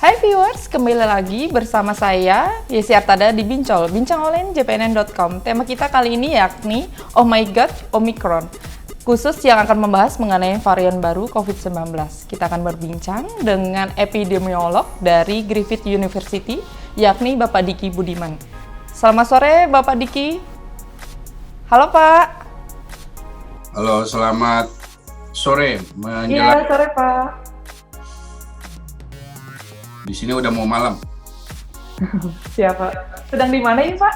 Hai viewers, kembali lagi bersama saya Yesi Artada di Bincol, bincang online jpnn.com. Tema kita kali ini yakni Oh My God, Omicron, khusus yang akan membahas mengenai varian baru COVID-19. Kita akan berbincang dengan epidemiolog dari Griffith University, yakni Bapak Diki Budiman. Selamat sore Bapak Diki. Halo Pak. Halo, selamat sore. Iya, sore Pak. Di sini udah mau malam. Siapa? Sedang di mana ini Pak?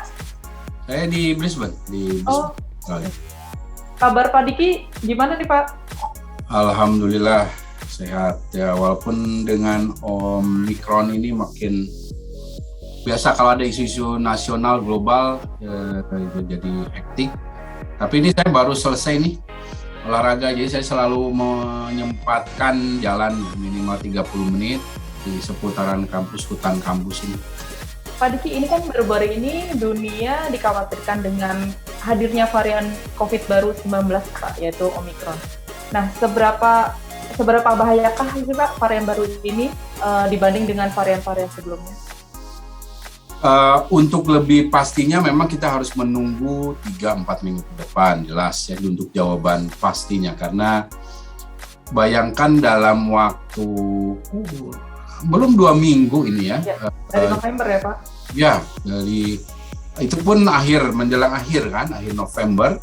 Saya di Brisbane, Oh. Australia. Kabar Pak Diki gimana nih Pak? Alhamdulillah sehat ya, walaupun dengan Omicron ini makin biasa kalau ada isu-isu nasional global itu jadi hektik. Tapi ini saya baru selesai nih olahraga, jadi saya selalu menyempatkan jalan minimal 30 menit di seputaran hutan kampus ini. Pak Diki, ini kan baru-baru ini dunia dikhawatirkan dengan hadirnya varian COVID baru 19 Pak, yaitu Omicron. Nah, seberapa bahayakah sih Pak varian baru ini dibanding dengan varian-varian sebelumnya? Untuk lebih pastinya memang kita harus menunggu 3-4 minggu ke depan, jelas ya, untuk jawaban pastinya. Karena bayangkan dalam waktu belum 2 minggu ini ya. Dari November ya Pak? Ya, dari itu pun menjelang akhir November.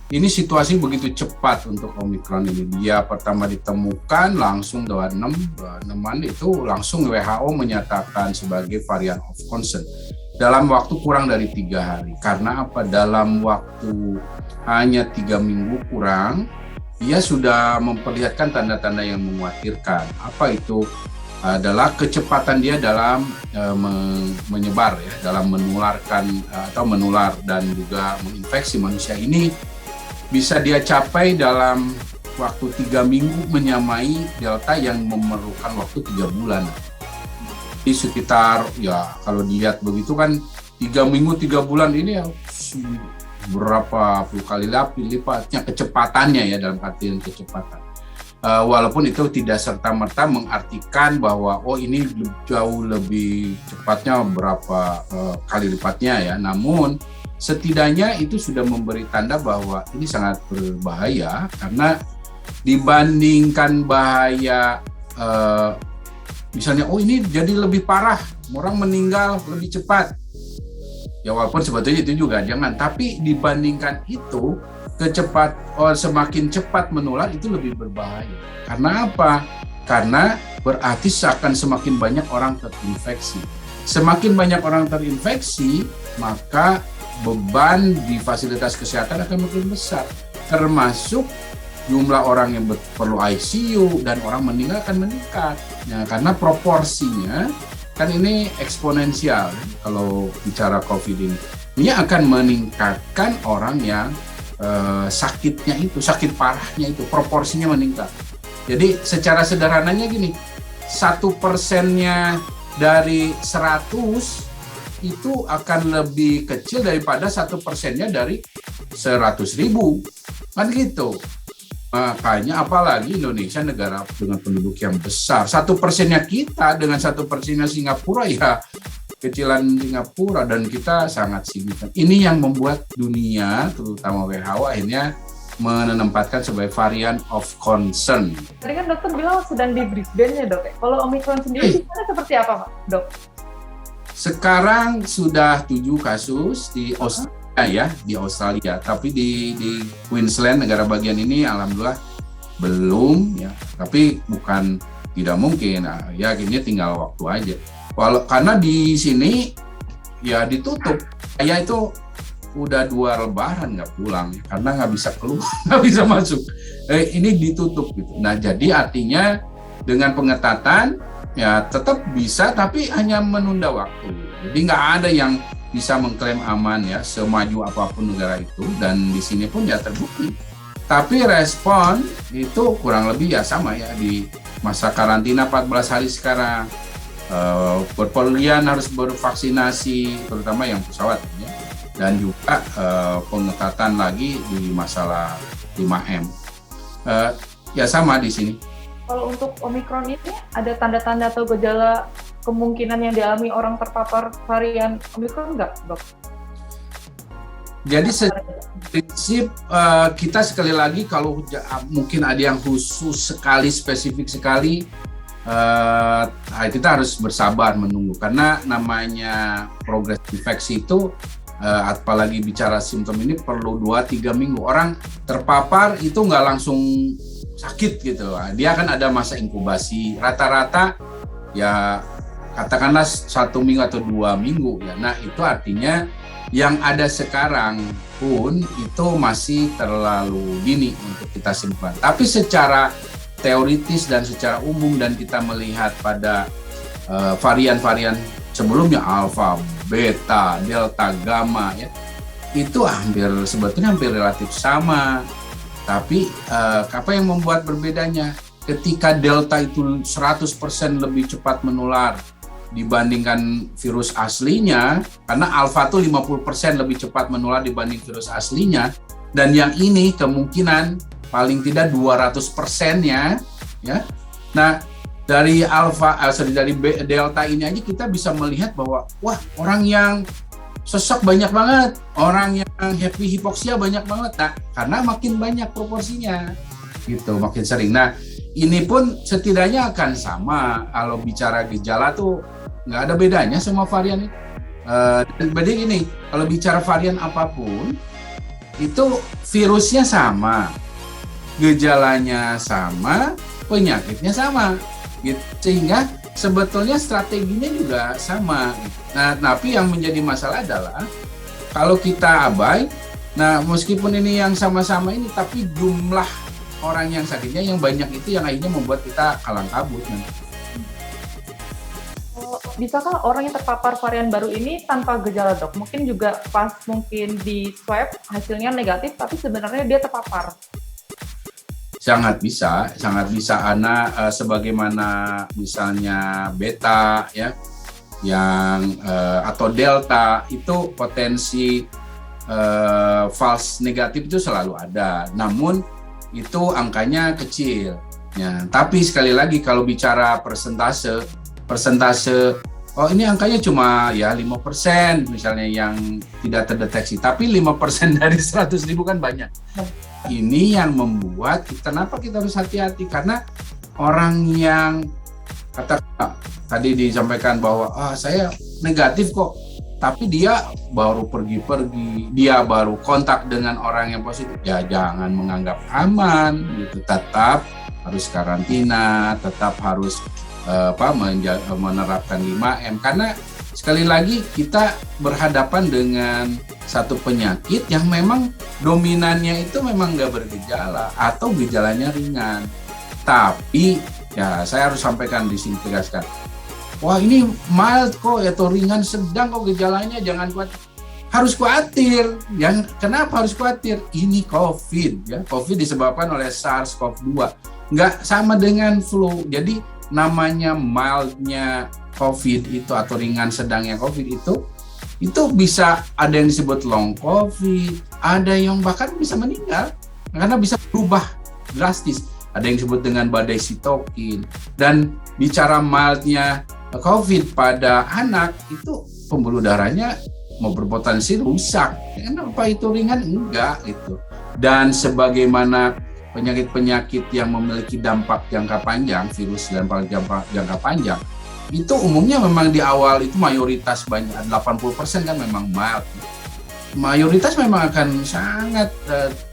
Ini situasi begitu cepat untuk Omicron ini. Dia pertama ditemukan langsung 26 itu langsung WHO menyatakan sebagai varian of concern dalam waktu kurang dari 3 hari. Karena apa? Dalam waktu hanya 3 minggu kurang, dia sudah memperlihatkan tanda-tanda yang mengkhawatirkan. Apa itu? Adalah kecepatan dia dalam menyebar ya, dalam menularkan atau menular dan juga menginfeksi manusia. Ini bisa dia capai dalam waktu 3 minggu menyamai Delta yang memerlukan waktu 3 bulan. Di sekitar ya kalau dilihat begitu kan 3 minggu 3 bulan ini ya berapa puluh kali lipatnya kecepatannya ya, dalam artian kecepatan. Walaupun itu tidak serta-merta mengartikan bahwa ini jauh lebih cepatnya berapa kali lipatnya ya. Namun setidaknya itu sudah memberi tanda bahwa ini sangat berbahaya, karena dibandingkan bahaya misalnya ini jadi lebih parah, orang meninggal lebih cepat. Ya walaupun sebetulnya itu juga jangan, tapi dibandingkan itu semakin cepat menular itu lebih berbahaya. Karena apa? Karena berarti akan semakin banyak orang terinfeksi. Semakin banyak orang terinfeksi, maka beban di fasilitas kesehatan akan makin besar. Termasuk jumlah orang yang perlu ICU dan orang meninggal akan meningkat. Ya, karena proporsinya kan ini eksponensial kalau bicara COVID ini. Ini akan meningkatkan orang yang sakitnya itu, sakit parahnya itu, proporsinya meningkat. Jadi secara sederhananya gini, 1%-nya dari 100 itu akan lebih kecil daripada 1%-nya dari 100.000, kan gitu. Makanya apalagi Indonesia negara dengan penduduk yang besar, 1%-nya kita dengan 1%-nya Singapura ya kecilan Singapura, dan kita sangat signifikan. Ini yang membuat dunia, terutama WHO, akhirnya menempatkan sebagai varian of concern. Tadi kan dokter bilang sedang di Brisbane ya dok. Kalau Omicron sendiri di sana seperti apa Pak dok? Sekarang sudah 7 kasus di Australia ya, di Australia. Tapi di Queensland, negara bagian ini, alhamdulillah belum ya. Tapi bukan tidak mungkin. Ya ini tinggal waktu aja. Karena di sini ya ditutup, saya itu udah 2 lebaran nggak pulang karena nggak bisa keluar, nggak bisa masuk. Ini ditutup gitu. Nah jadi artinya dengan pengetatan ya tetap bisa, tapi hanya menunda waktu. Jadi nggak ada yang bisa mengklaim aman ya, semaju apapun negara itu, dan di sini pun ya terbukti. Tapi respon itu kurang lebih ya sama ya, di masa karantina 14 hari sekarang. Berpergian harus bervaksinasi, terutama yang pesawat ya. Dan juga pengetatan lagi di masalah 5M. Ya sama di sini. Kalau untuk Omicron ini ada tanda-tanda atau gejala kemungkinan yang dialami orang terpapar varian Omicron nggak, Dok? Jadi prinsip kita sekali lagi kalau mungkin ada yang khusus sekali, spesifik sekali, kita harus bersabar menunggu karena namanya progres infeksi itu apalagi bicara simptom ini perlu 2-3 minggu. Orang terpapar itu nggak langsung sakit gitu, dia akan ada masa inkubasi rata-rata ya katakanlah 1 minggu atau 2 minggu ya. Nah itu artinya yang ada sekarang pun itu masih terlalu dini untuk kita simpan. Tapi secara teoritis dan secara umum dan kita melihat pada varian-varian sebelumnya alfa, beta, delta, gamma ya, itu sebetulnya hampir relatif sama. Tapi apa yang membuat berbedanya? Ketika delta itu 100% lebih cepat menular dibandingkan virus aslinya, karena alfa itu 50% lebih cepat menular dibanding virus aslinya, dan yang ini kemungkinan paling tidak 200%-nya ya. Nah, dari delta ini aja kita bisa melihat bahwa wah, orang yang sesak banyak banget, orang yang hipoksia banyak banget. Nah, karena makin banyak proporsinya gitu, makin sering. Nah, ini pun setidaknya akan sama kalau bicara gejala tuh nggak ada bedanya semua varian itu. Jadi ini kalau bicara varian apapun itu virusnya sama, gejalanya sama, penyakitnya sama, gitu. Sehingga sebetulnya strateginya juga sama. Nah, tapi yang menjadi masalah adalah kalau kita abai, nah meskipun ini yang sama-sama ini, tapi jumlah orang yang sakitnya yang banyak itu yang akhirnya membuat kita kalang kabut. Bisakah orang yang terpapar varian baru ini tanpa gejala, Dok? Mungkin juga pas mungkin di swab hasilnya negatif, tapi sebenarnya dia terpapar. Sangat bisa Ana, sebagaimana misalnya beta ya, yang atau delta itu potensi false negatif itu selalu ada. Namun itu angkanya kecil. Ya, tapi sekali lagi kalau bicara persentase oh ini angkanya cuma ya 5% misalnya yang tidak terdeteksi, tapi 5% dari 100.000 kan banyak. Ini yang membuat kenapa kita harus hati-hati, karena orang yang tadi disampaikan bahwa saya negatif kok, tapi dia baru pergi-pergi, dia baru kontak dengan orang yang positif, ya jangan menganggap aman gitu, tetap harus karantina, tetap harus menerapkan 5M, karena sekali lagi kita berhadapan dengan satu penyakit yang memang dominannya itu memang nggak bergejala atau gejalanya ringan. Tapi ya saya harus sampaikan di sini, tegaskan, wah ini mild kok atau ringan sedang kok gejalanya, jangan khawatir. Harus khawatir. Kenapa harus khawatir? Ini COVID ya. COVID disebabkan oleh SARS-CoV-2. Nggak sama dengan flu. Jadi namanya mildnya COVID itu atau ringan sedangnya COVID itu bisa ada yang disebut long COVID, ada yang bahkan bisa meninggal karena bisa berubah drastis. Ada yang disebut dengan badai sitokin. Dan bicara mildnya COVID pada anak itu pembuluh darahnya mau berpotensi rusak. Kenapa itu ringan? Enggak gitu. Dan sebagaimana penyakit-penyakit yang memiliki dampak jangka panjang, virus dampak jangka panjang, itu umumnya memang di awal itu mayoritas banyak 80% kan memang mild. Mayoritas memang akan sangat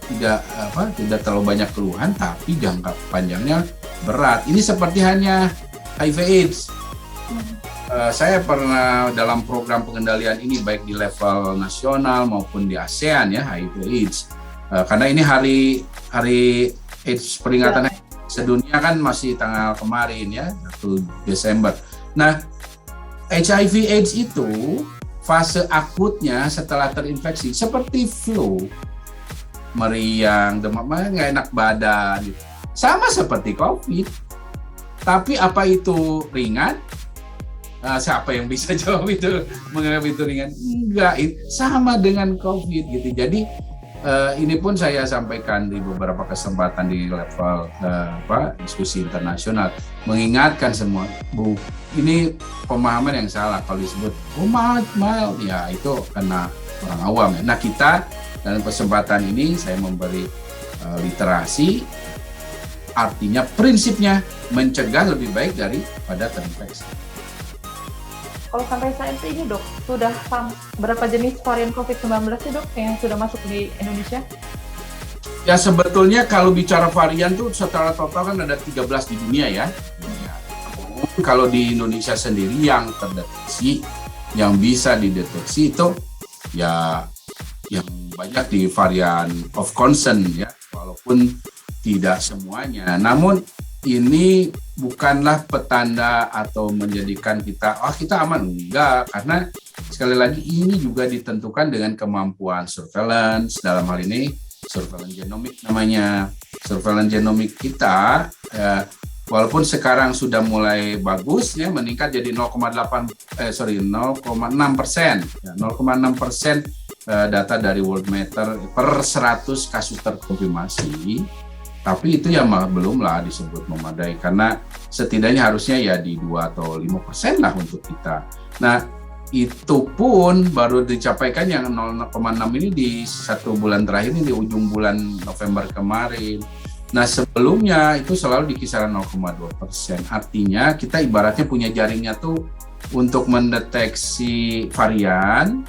tidak terlalu banyak keluhan, tapi jangka panjangnya berat. Ini seperti hanya HIV/AIDS. Saya pernah dalam program pengendalian ini baik di level nasional maupun di ASEAN ya, HIV/AIDS. Karena ini hari AIDS peringatan sedunia kan masih tanggal kemarin ya, 1 Desember. Nah, HIV/AIDS itu fase akutnya setelah terinfeksi seperti flu, meriang, demam, nggak enak badan, gitu. Sama seperti COVID. Tapi apa itu ringan? Siapa yang bisa jawab itu, menganggap itu ringan? Enggak, sama dengan COVID gitu. Jadi Ini pun saya sampaikan di beberapa kesempatan di level diskusi internasional, mengingatkan semua, Bu, ini pemahaman yang salah kalau disebut mahal, ya itu karena orang awam. Nah, kita dalam kesempatan ini saya memberi literasi, artinya prinsipnya mencegah lebih baik daripada terinfeksi. Kalau sampai saat ini dok, sudah berapa jenis varian COVID-19 sih dok yang sudah masuk di Indonesia? Ya sebetulnya kalau bicara varian tuh secara total kan ada 13 di dunia ya. Kalau di Indonesia sendiri yang terdeteksi, yang bisa dideteksi itu ya yang banyak di varian of concern ya, walaupun tidak semuanya. Namun ini bukanlah petanda atau menjadikan kita aman, enggak, karena sekali lagi ini juga ditentukan dengan kemampuan surveillance, dalam hal ini surveillance genomik namanya. Surveillance genomik kita walaupun sekarang sudah mulai bagus ya, meningkat jadi 0,6%, ya, 0,6% data dari Worldmeter per 100 kasus terkonfirmasi. Tapi itu ya belum lah disebut memadai, karena setidaknya harusnya ya di 2 atau 5% lah untuk kita. Nah, itu pun baru dicapaikan yang 0,6 ini di 1 bulan terakhir ini, di ujung bulan November kemarin. Nah, sebelumnya itu selalu di kisaran 0,2%. Artinya kita ibaratnya punya jaringnya tuh untuk mendeteksi varian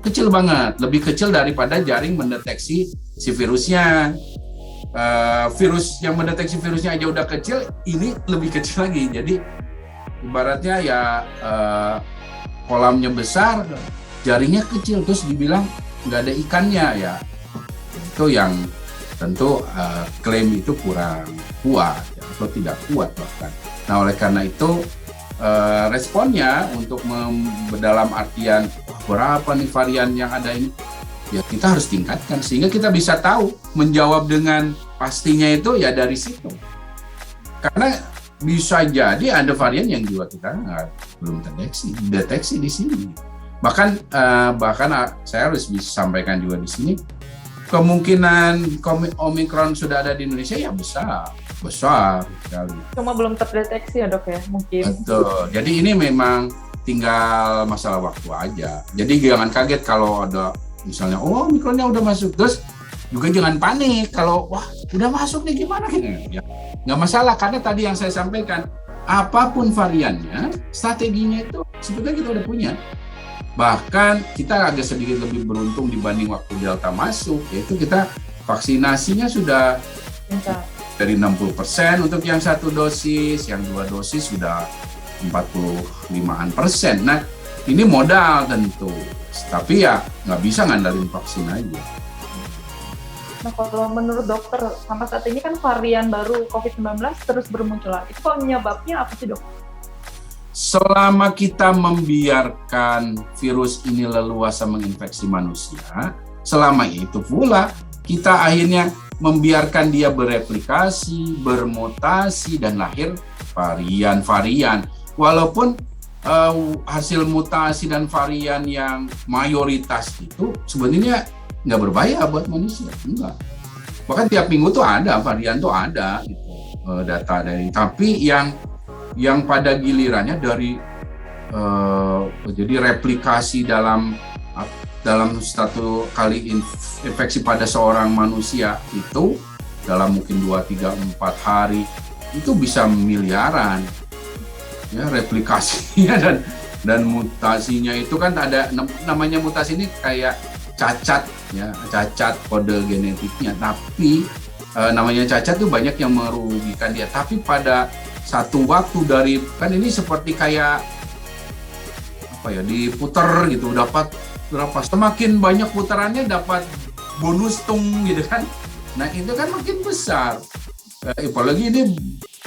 kecil banget, lebih kecil daripada jaring mendeteksi si virusnya. Virus yang mendeteksi virusnya aja udah kecil, ini lebih kecil lagi. Jadi ibaratnya ya kolamnya besar, jaringnya kecil, terus dibilang nggak ada ikannya ya. Itu yang tentu klaim itu kurang kuat ya, atau tidak kuat bahkan. Nah, oleh karena itu responnya untuk dalam artian berapa nih varian yang ada ini, ya kita harus tingkatkan sehingga kita bisa tahu menjawab dengan pastinya itu ya dari situ. Karena bisa jadi ada varian yang juga kita belum deteksi di sini. Bahkan saya harus bisa sampaikan juga di sini, kemungkinan Omicron sudah ada di Indonesia ya besar sekali. Cuma belum terdeteksi ya dok ya mungkin. Betul. Jadi ini memang tinggal masalah waktu aja. Jadi jangan kaget kalau ada misalnya, Omicronnya udah masuk, terus juga jangan panik kalau udah masuk nih gimana gitu. Ya, nggak masalah, karena tadi yang saya sampaikan, apapun variannya, strateginya itu sebetulnya kita udah punya. Bahkan kita agak sedikit lebih beruntung dibanding waktu Delta masuk, yaitu kita vaksinasinya sudah dari 60% untuk yang 1 dosis, yang 2 dosis sudah 45%. Nah, ini modal tentu, tapi ya nggak bisa ngandalin vaksin aja. Nah, kalau menurut dokter, sampai saat ini kan varian baru COVID-19 terus bermunculan. Itu penyebabnya apa sih dok? Selama kita membiarkan virus ini leluasa menginfeksi manusia, selama itu pula kita akhirnya membiarkan dia bereplikasi, bermutasi, dan lahir varian-varian. Walaupun hasil mutasi dan varian yang mayoritas itu sebenarnya nggak berbahaya buat manusia, enggak. Bahkan tiap minggu tuh ada varian tuh ada gitu, data dari. Tapi yang pada gilirannya dari jadi replikasi dalam satu kali infeksi pada seorang manusia itu dalam mungkin 2, 3, 4 hari itu bisa miliaran. Ya, replikasinya dan mutasinya itu kan ada namanya mutasi ini kayak cacat kode genetiknya, tapi namanya cacat tuh banyak yang merugikan dia, tapi pada satu waktu dari kan ini seperti kayak diputer gitu, dapat berapa, semakin banyak putarannya dapat bonus gitu kan. Nah itu kan makin besar, apalagi ini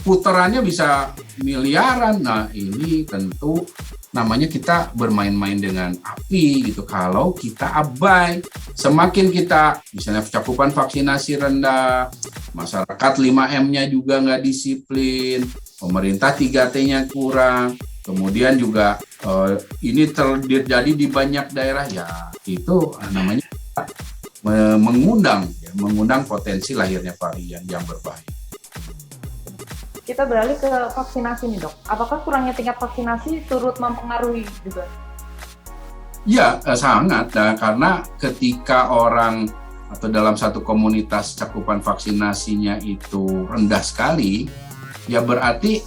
putarannya bisa miliaran. Nah ini tentu namanya kita bermain-main dengan api gitu kalau kita abai. Semakin kita misalnya cakupan vaksinasi rendah, masyarakat 5M-nya juga nggak disiplin, pemerintah 3T-nya kurang, kemudian juga ini terjadi di banyak daerah, ya itu namanya mengundang potensi lahirnya varian yang berbahaya. Kita beralih ke vaksinasi nih dok. Apakah kurangnya tingkat vaksinasi turut mempengaruhi juga? Ya, sangat. Nah, karena ketika orang atau dalam satu komunitas cakupan vaksinasinya itu rendah sekali, ya berarti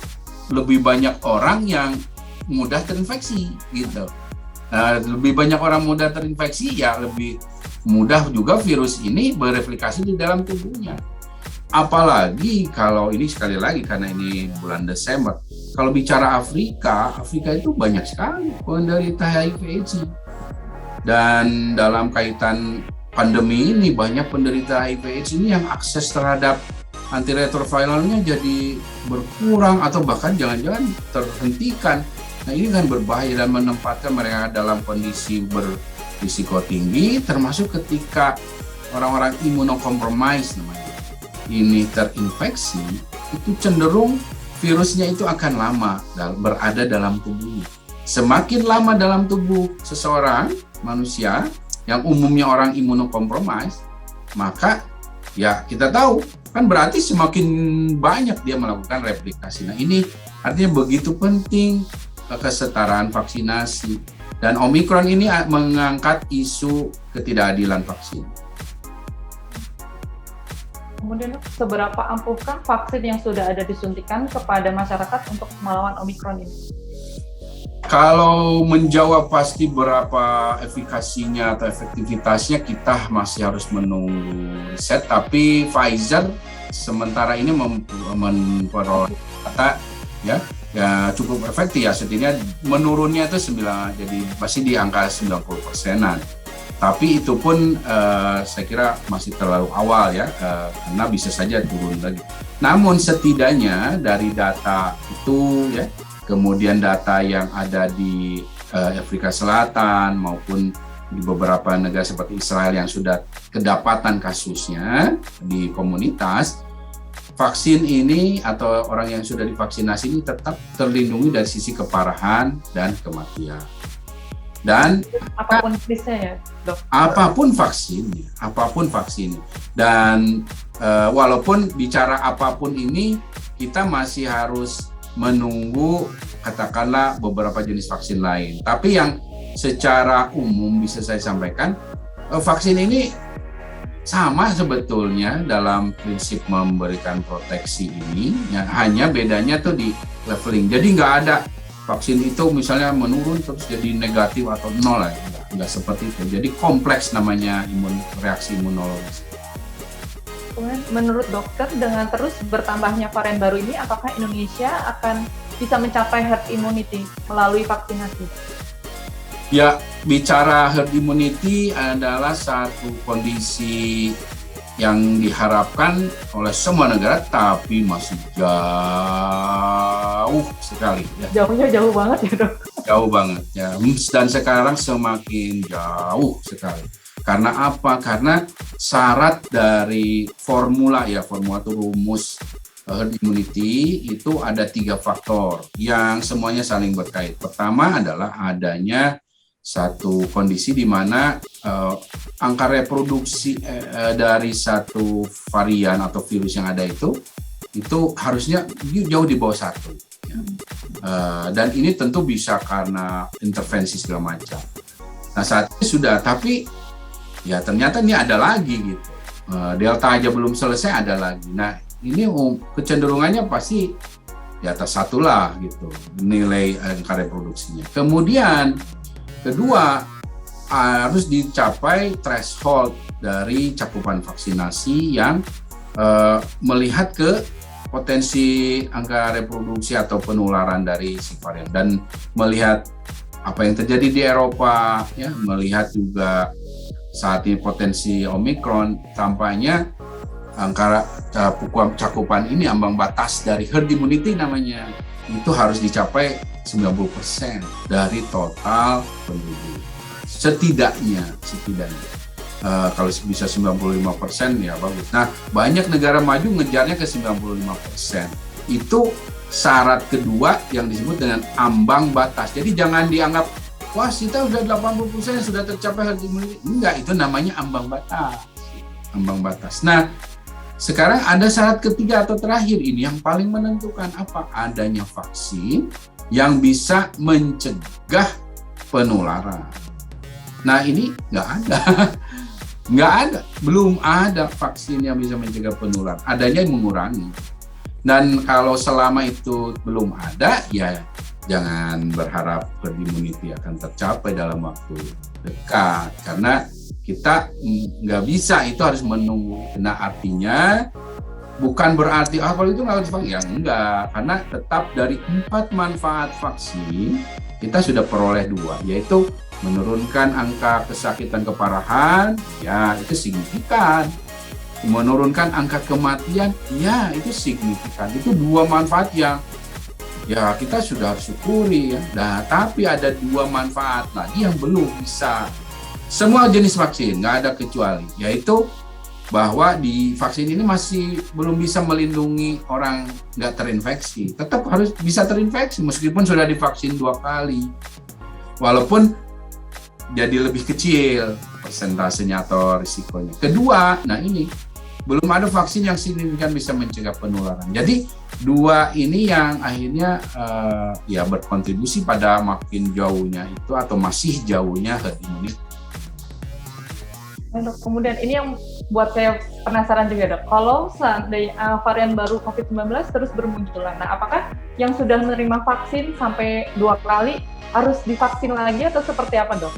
lebih banyak orang yang mudah terinfeksi gitu. Nah, lebih banyak orang mudah terinfeksi, ya lebih mudah juga virus ini bereplikasi di dalam tubuhnya. Apalagi kalau ini sekali lagi karena ini bulan Desember, kalau bicara Afrika itu banyak sekali penderita HIV/AIDS. Dan dalam kaitan pandemi ini banyak penderita HIV/AIDS ini yang akses terhadap antiretroviralnya jadi berkurang atau bahkan jangan-jangan terhentikan. Nah, ini kan berbahaya dan menempatkan mereka dalam kondisi berisiko tinggi, termasuk ketika orang-orang imunokompromis namanya ini terinfeksi, itu cenderung virusnya itu akan lama berada dalam tubuh. Semakin lama dalam tubuh seseorang manusia yang umumnya orang imunokompromis, maka ya kita tahu kan berarti semakin banyak dia melakukan replikasi. Nah, ini artinya begitu penting kesetaraan vaksinasi, dan Omikron ini mengangkat isu ketidakadilan vaksin. Kemudian seberapa ampuhkah vaksin yang sudah ada disuntikan kepada masyarakat untuk melawan Omikron ini? Kalau menjawab pasti berapa efikasinya atau efektivitasnya, kita masih harus menunggu riset, tapi Pfizer sementara ini memperoleh data ya cukup efektif ya, setidaknya menurunnya itu jadi masih di angka 90%-an. Tapi itu pun saya kira masih terlalu awal ya, karena bisa saja turun lagi. Namun setidaknya dari data itu ya, kemudian data yang ada di Afrika Selatan maupun di beberapa negara seperti Israel yang sudah kedapatan kasusnya di komunitas, vaksin ini atau orang yang sudah divaksinasi ini tetap terlindungi dari sisi keparahan dan kematian. Dan apapun jenisnya ya dok? Apapun vaksinnya. Dan walaupun bicara apapun ini, kita masih harus menunggu katakanlah beberapa jenis vaksin lain. Tapi yang secara umum bisa saya sampaikan, vaksin ini sama sebetulnya dalam prinsip memberikan proteksi ini, ya, hanya bedanya tuh di leveling. Jadi nggak ada vaksin itu misalnya menurun terus jadi negatif atau nol lah, nggak seperti itu. Jadi kompleks namanya reaksi imunologis. Kemudian menurut dokter, dengan terus bertambahnya varian baru ini, apakah Indonesia akan bisa mencapai herd immunity melalui vaksinasi? Ya, bicara herd immunity adalah satu kondisi yang diharapkan oleh semua negara, tapi masih jauh sekali. Ya. Jauhnya jauh banget ya dok? Jauh banget ya, dan sekarang semakin jauh sekali. Karena apa? Karena syarat dari formula itu rumus herd immunity itu ada 3 faktor yang semuanya saling berkait. Pertama adalah adanya satu kondisi di mana angka reproduksi dari satu varian atau virus yang ada itu harusnya jauh di bawah 1. Ya. Dan ini tentu bisa karena intervensi segala macam. Nah, saat ini sudah, tapi ya ternyata ini ada lagi gitu. Delta aja belum selesai, ada lagi. Nah, ini kecenderungannya pasti di atas 1 lah gitu nilai angka reproduksinya. Kemudian kedua, harus dicapai threshold dari cakupan vaksinasi yang melihat ke potensi angka reproduksi atau penularan dari si varian, dan melihat apa yang terjadi di Eropa, ya, melihat juga saat ini potensi Omikron, tampaknya angka cakupan ini, ambang batas dari herd immunity namanya, itu harus dicapai 90% dari total penduduk. Setidaknya. Kalau bisa 95% ya bagus. Nah, banyak negara maju ngejarnya ke 95%. Itu syarat kedua yang disebut dengan ambang batas. Jadi jangan dianggap wah kita udah 80% sudah tercapai herd immunity. Enggak, itu namanya ambang batas. Ambang batas. Nah, sekarang ada syarat ketiga atau terakhir ini yang paling menentukan apa? Adanya vaksin yang bisa mencegah penularan. Nah, ini nggak ada. Nggak ada. Belum ada vaksin yang bisa mencegah penularan. Adanya yang mengurangi. Dan kalau selama itu belum ada, ya jangan berharap herd immunity akan tercapai dalam waktu dekat. Karena kita nggak bisa, itu harus menunggu. Nah, artinya bukan berarti kalau itu nggak harus vaksin. Ya enggak, karena tetap dari 4 manfaat vaksin, kita sudah peroleh 2, yaitu menurunkan angka kesakitan keparahan, ya itu signifikan. Menurunkan angka kematian, ya itu signifikan. Itu 2 manfaat yang ya kita sudah syukuri ya. Nah, tapi ada 2 manfaat lagi yang belum bisa. Semua jenis vaksin, nggak ada kecuali, yaitu bahwa di vaksin ini masih belum bisa melindungi orang nggak terinfeksi. Tetap harus bisa terinfeksi meskipun sudah divaksin 2 kali. Walaupun jadi lebih kecil persentasenya atau risikonya. Kedua, nah ini belum ada vaksin yang signifikan bisa mencegah penularan. Jadi 2 ini yang akhirnya ya berkontribusi pada makin jauhnya itu atau masih jauhnya herd immunity. Dok, kemudian ini yang buat saya penasaran juga, Dok. Kalau seandainya varian baru COVID-19 terus bermunculan, nah apakah yang sudah menerima vaksin sampai 2 kali harus divaksin lagi atau seperti apa, Dok?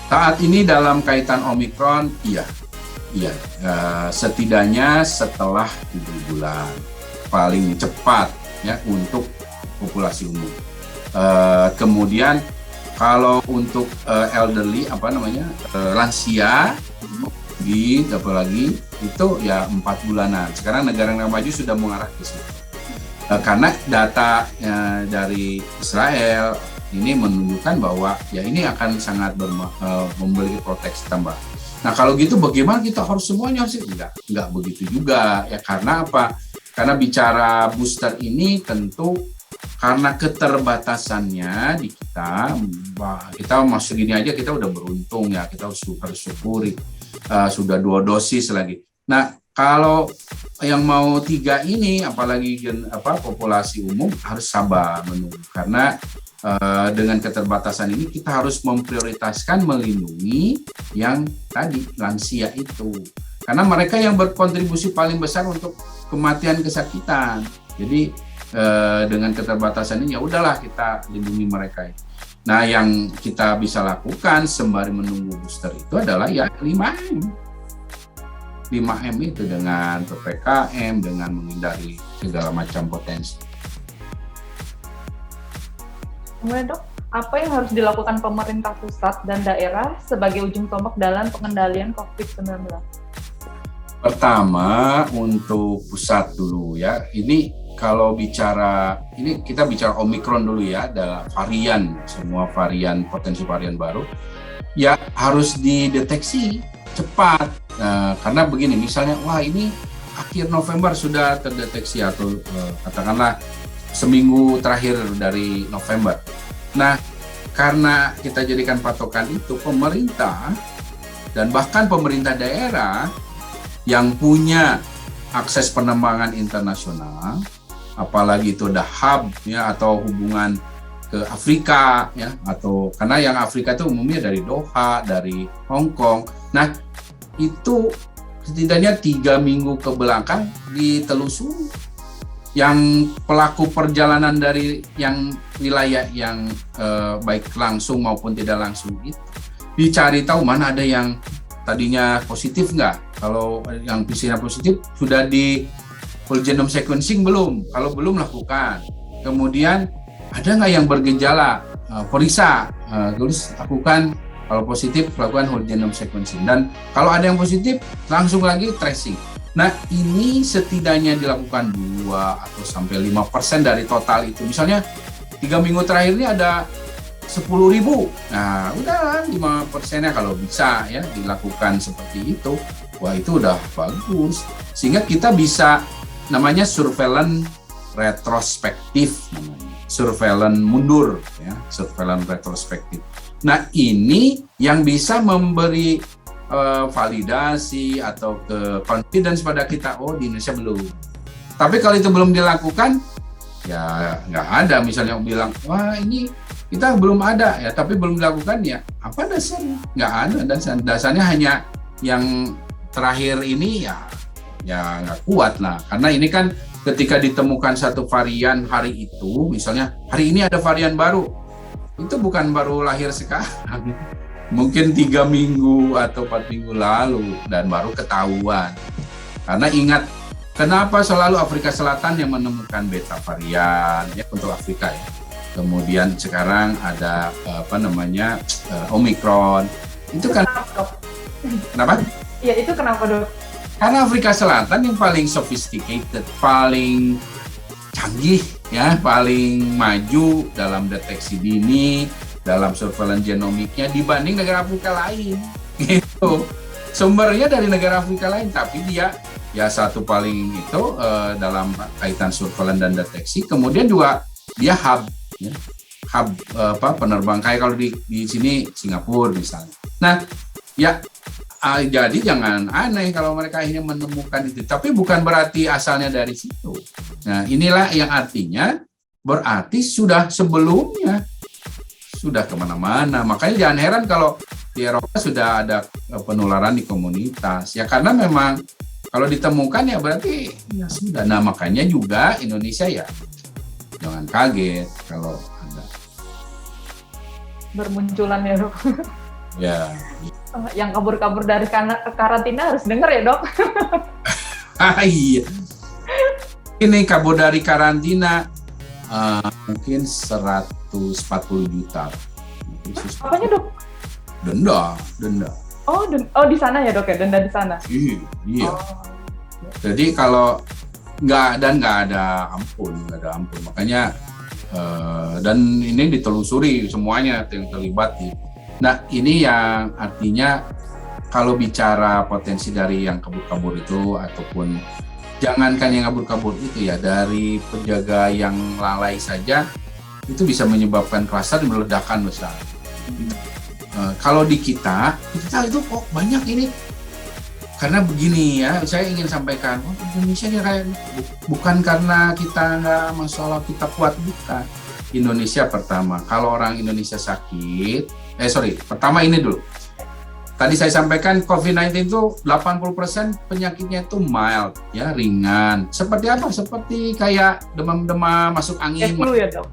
Saat ini dalam kaitan Omikron, iya, setidaknya setelah 7 bulan paling cepat ya untuk populasi umum. Kemudian kalau untuk elderly lansia apalagi itu ya 4 bulanan. Sekarang negara-negara maju sudah mengarah ke situ. Karena data dari Israel ini menunjukkan bahwa ya ini akan sangat memiliki proteksi tambah. Nah, kalau gitu bagaimana kita harus semuanya sih? Enggak begitu juga ya. Karena apa? Karena bicara booster ini tentu karena keterbatasannya di kita masuk gini aja kita udah beruntung ya, kita harus syukuri sudah 2 dosis lagi. Nah, kalau yang mau 3 ini apalagi populasi umum harus sabar menunggu karena dengan keterbatasan ini kita harus memprioritaskan melindungi yang tadi lansia itu karena mereka yang berkontribusi paling besar untuk kematian kesakitan. Jadi dengan keterbatasan ini ya udahlah kita lindungi mereka. Nah, yang kita bisa lakukan sembari menunggu booster itu adalah ya 5M. 5M itu dengan PPKM, dengan menghindari segala macam potensi. Kemudian, Dok, apa yang harus dilakukan pemerintah pusat dan daerah sebagai ujung tombak dalam pengendalian COVID-19? Pertama, untuk pusat dulu ya. Ini kalau kita bicara Omikron dulu ya, ada varian, semua varian, potensi varian baru, ya harus dideteksi cepat. Karena begini, misalnya, wah ini akhir November sudah terdeteksi atau katakanlah seminggu terakhir dari November. Nah, karena kita jadikan patokan itu, pemerintah dan bahkan pemerintah daerah yang punya akses penerbangan internasional, apalagi itu ada hub ya atau hubungan ke Afrika ya, atau karena yang Afrika itu umumnya dari Doha, dari Hong Kong. Nah, itu setidaknya 3 minggu ke belakang ditelusuri yang pelaku perjalanan dari yang wilayah yang baik langsung maupun tidak langsung itu dicari tahu mana ada yang tadinya positif nggak. Kalau yang PCR positif sudah di whole genome sequencing belum? Kalau belum lakukan. Kemudian ada nggak yang bergejala? Periksa, terus lakukan. Kalau positif lakukan whole genome sequencing. Dan kalau ada yang positif langsung lagi tracing. Nah, ini setidaknya dilakukan 2 atau sampai 5% dari total itu. Misalnya 3 minggu terakhir ini ada 10.000. Nah, udah 5%-nya kalau bisa ya dilakukan seperti itu. Wah, itu udah bagus. Sehingga kita bisa namanya surveillance retrospektif namanya. surveillance mundur, ya, surveillance retrospektif. Nah, ini yang bisa memberi validasi atau ke confidence pada kita, oh di Indonesia belum. Tapi kalau itu belum dilakukan, ya nggak ada misalnya bilang, wah ini kita belum ada ya, tapi belum dilakukan ya, apa dasarnya? Nggak ada dasarnya hanya yang terakhir ini ya nggak kuat lah. Karena ini kan ketika ditemukan satu varian hari itu, misalnya hari ini ada varian baru, itu bukan baru lahir sekarang. Mungkin 3 minggu atau 4 minggu lalu dan baru ketahuan. Karena ingat, kenapa selalu Afrika Selatan yang menemukan beta varian ya untuk Afrika ya. Kemudian sekarang ada Omicron. Itu kan kenapa? Iya, itu kenapa, Dok? Karena Afrika Selatan yang paling sophisticated, paling canggih ya, paling maju dalam deteksi dini, dalam surveillance genomiknya dibanding negara Afrika lain. Gitu. Sumbernya dari negara Afrika lain, tapi dia ya satu paling itu dalam kaitan surveillance dan deteksi. Kemudian juga dia hub, ya. Hub penerbang kayak kalau di sini Singapura misalnya. Nah, ya jadi jangan aneh kalau mereka akhirnya menemukan itu. Tapi bukan berarti asalnya dari situ. Nah, inilah yang artinya berarti sudah sebelumnya sudah kemana-mana. Makanya jangan heran kalau di Eropa sudah ada penularan di komunitas. Ya karena memang kalau ditemukan ya berarti ya sudah. Nah makanya juga Indonesia ya jangan kaget kalau ada bermunculan ya, Dok. Ya. Yang kabur-kabur dari karantina harus denger ya, Dok. Iya. Ini kabur dari karantina mungkin 140 juta. Apanya, Dok? Denda. Oh di sana ya, Dok ya, denda di sana. Iya. Oh. Jadi kalau nggak ada ampun. Makanya dan ini ditelusuri semuanya yang terlibat. Nah ini yang artinya kalau bicara potensi dari yang kabur-kabur itu ataupun jangankan yang kabur-kabur itu ya, dari penjaga yang lalai saja itu bisa menyebabkan kluster dan ledakan besar. Kalau di kita itu kok banyak ini. Karena begini ya, saya ingin sampaikan, Indonesia ini kayak bukan karena kita nggak masalah kita kuat, bukan. Indonesia pertama, kalau orang Indonesia sakit, pertama ini dulu. Tadi saya sampaikan COVID-19 itu 80% penyakitnya itu mild, ya ringan. Seperti apa? Seperti kayak demam-demam, masuk angin. Flu ya, Dok?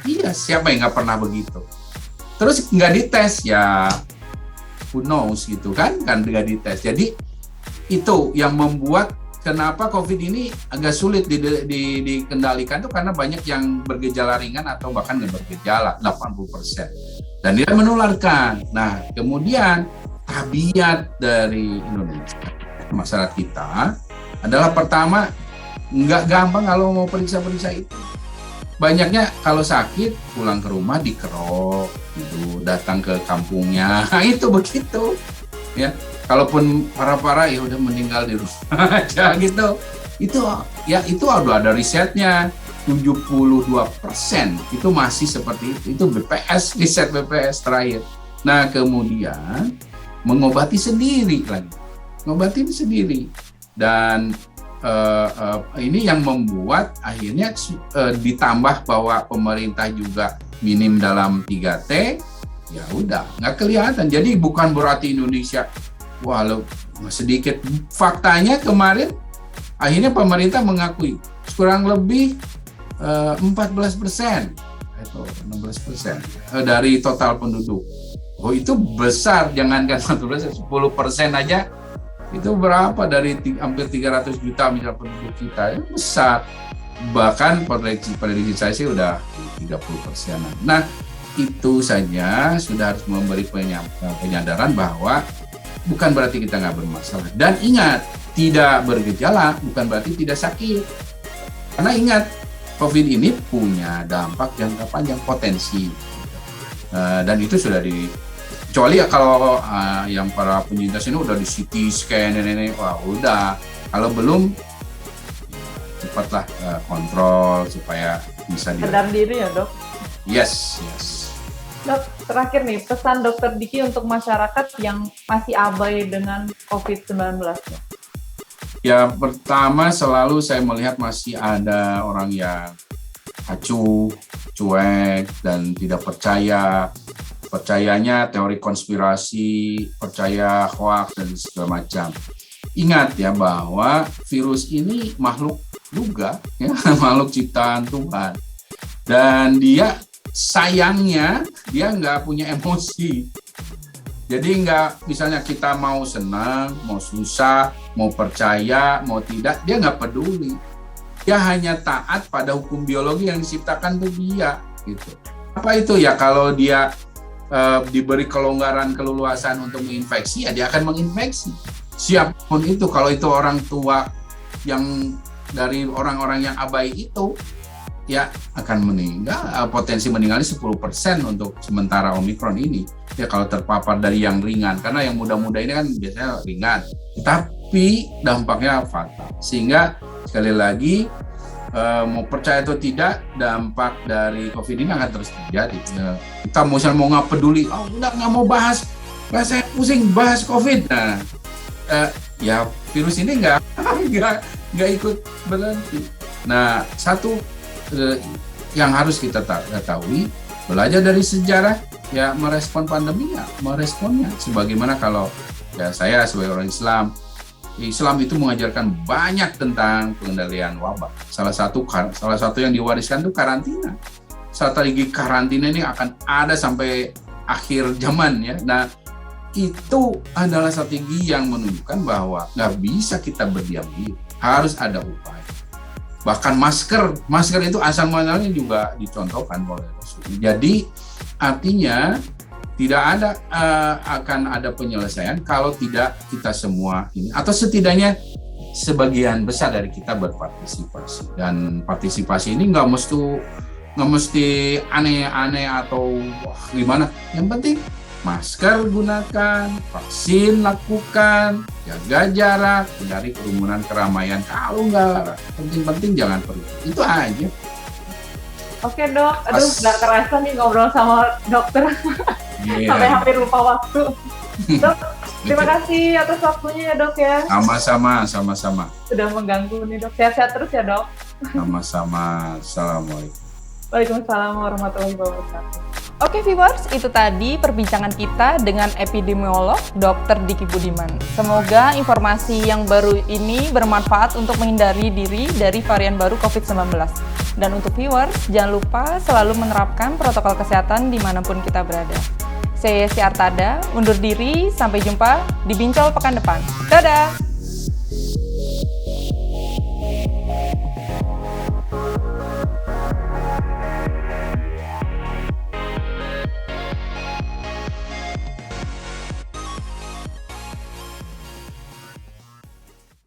Iya, siapa yang nggak pernah begitu? Terus nggak dites, ya who knows gitu kan nggak dites. Jadi itu yang membuat kenapa COVID ini agak sulit dikendalikan tuh karena banyak yang bergejala ringan atau bahkan nggak bergejala, 80%. Dan dia menularkan. Nah, kemudian tabiat dari Indonesia, masyarakat kita adalah pertama nggak gampang kalau mau periksa itu. Banyaknya kalau sakit pulang ke rumah dikerok, gitu, datang ke kampungnya, itu begitu. Ya, kalaupun parah-parah ya udah meninggal di rumah aja gitu. Itu ada risetnya. 72% itu masih seperti itu BPS, riset BPS terakhir. Nah kemudian mengobati sendiri dan ini yang membuat akhirnya ditambah bahwa pemerintah juga minim dalam 3T, ya udah nggak kelihatan. Jadi bukan berarti Indonesia walau sedikit. Faktanya kemarin akhirnya pemerintah mengakui kurang lebih 14% atau 16% dari total penduduk. Oh itu besar, jangankan 14%, 10% aja itu berapa dari hampir 300 juta misalnya penduduk kita, itu besar. Bahkan prediksi saya sih udah 30%. Nah itu saja sudah harus memberi penyadaran bahwa bukan berarti kita nggak bermasalah. Dan ingat, tidak bergejala bukan berarti tidak sakit. Karena ingat, COVID ini punya dampak jangka panjang, potensi. Dan itu sudah kecuali ya kalau yang para penyintas ini udah di CT scan ini, wah udah. Kalau belum, cepatlah kontrol supaya bisa sadar diri ya dok. Yes. Dok, terakhir nih pesan Dokter Diki untuk masyarakat yang masih abai dengan COVID-19. Ya pertama selalu saya melihat masih ada orang yang acuh, cuek, dan tidak percayanya teori konspirasi, percaya hoax dan segala macam. Ingat ya bahwa virus ini makhluk juga, ya, makhluk ciptaan Tuhan. Dan dia sayangnya dia nggak punya emosi. Jadi nggak, misalnya kita mau senang, mau susah, mau percaya, mau tidak, dia nggak peduli. Dia hanya taat pada hukum biologi yang diciptakan untuk dia. Gitu. Apa itu ya, kalau dia diberi kelonggaran keleluasan untuk menginfeksi, ya dia akan menginfeksi. Siapapun itu, kalau itu orang tua yang dari orang-orang yang abai itu, ya akan meninggal, potensi meninggalnya 10% untuk sementara Omikron ini. Ya kalau terpapar dari yang ringan, karena yang muda-muda ini kan biasanya ringan, tapi dampaknya fatal. Sehingga sekali lagi, mau percaya atau tidak, dampak dari COVID ini akan terus terjadi. Kita misalnya mau nggak peduli, nggak mau bahas, saya pusing bahas COVID. Nah, ya virus ini nggak ikut berhenti. Nah, satu yang harus kita ketahui, belajar dari sejarah, ya merespon pandeminya, meresponnya. Sebagaimana kalau ya saya sebagai orang Islam itu mengajarkan banyak tentang pengendalian wabah. Salah satu yang diwariskan itu karantina. Strategi karantina ini akan ada sampai akhir zaman ya. Nah, itu adalah strategi yang menunjukkan bahwa nggak bisa kita berdiam diri, harus ada upaya. Bahkan masker itu asal-muasalnya juga dicontohkan oleh Rasul. Jadi artinya tidak akan ada penyelesaian kalau tidak kita semua ini, atau setidaknya sebagian besar dari kita berpartisipasi. Dan partisipasi ini nggak mesti aneh-aneh atau gimana. Yang penting masker gunakan, vaksin lakukan, jaga jarak, hindari kerumunan keramaian. Kalau nggak penting-penting jangan pergi. Itu aja. Oke dok, nggak kerasa nih ngobrol sama dokter. Yeah. Sampai hampir lupa waktu. Dok, terima kasih atas waktunya ya dok ya. Sama-sama. Sudah mengganggu nih dok. Sehat-sehat terus ya dok. Sama-sama. Assalamualaikum. Waalaikumsalam warahmatullahi wabarakatuh. Oke viewers, itu tadi perbincangan kita dengan epidemiolog Dr. Diki Budiman. Semoga informasi yang baru ini bermanfaat untuk menghindari diri dari varian baru COVID-19. Dan untuk viewers, jangan lupa selalu menerapkan protokol kesehatan dimanapun kita berada. Saya Yesi Artada, undur diri, sampai jumpa di Bincol pekan depan. Dadah!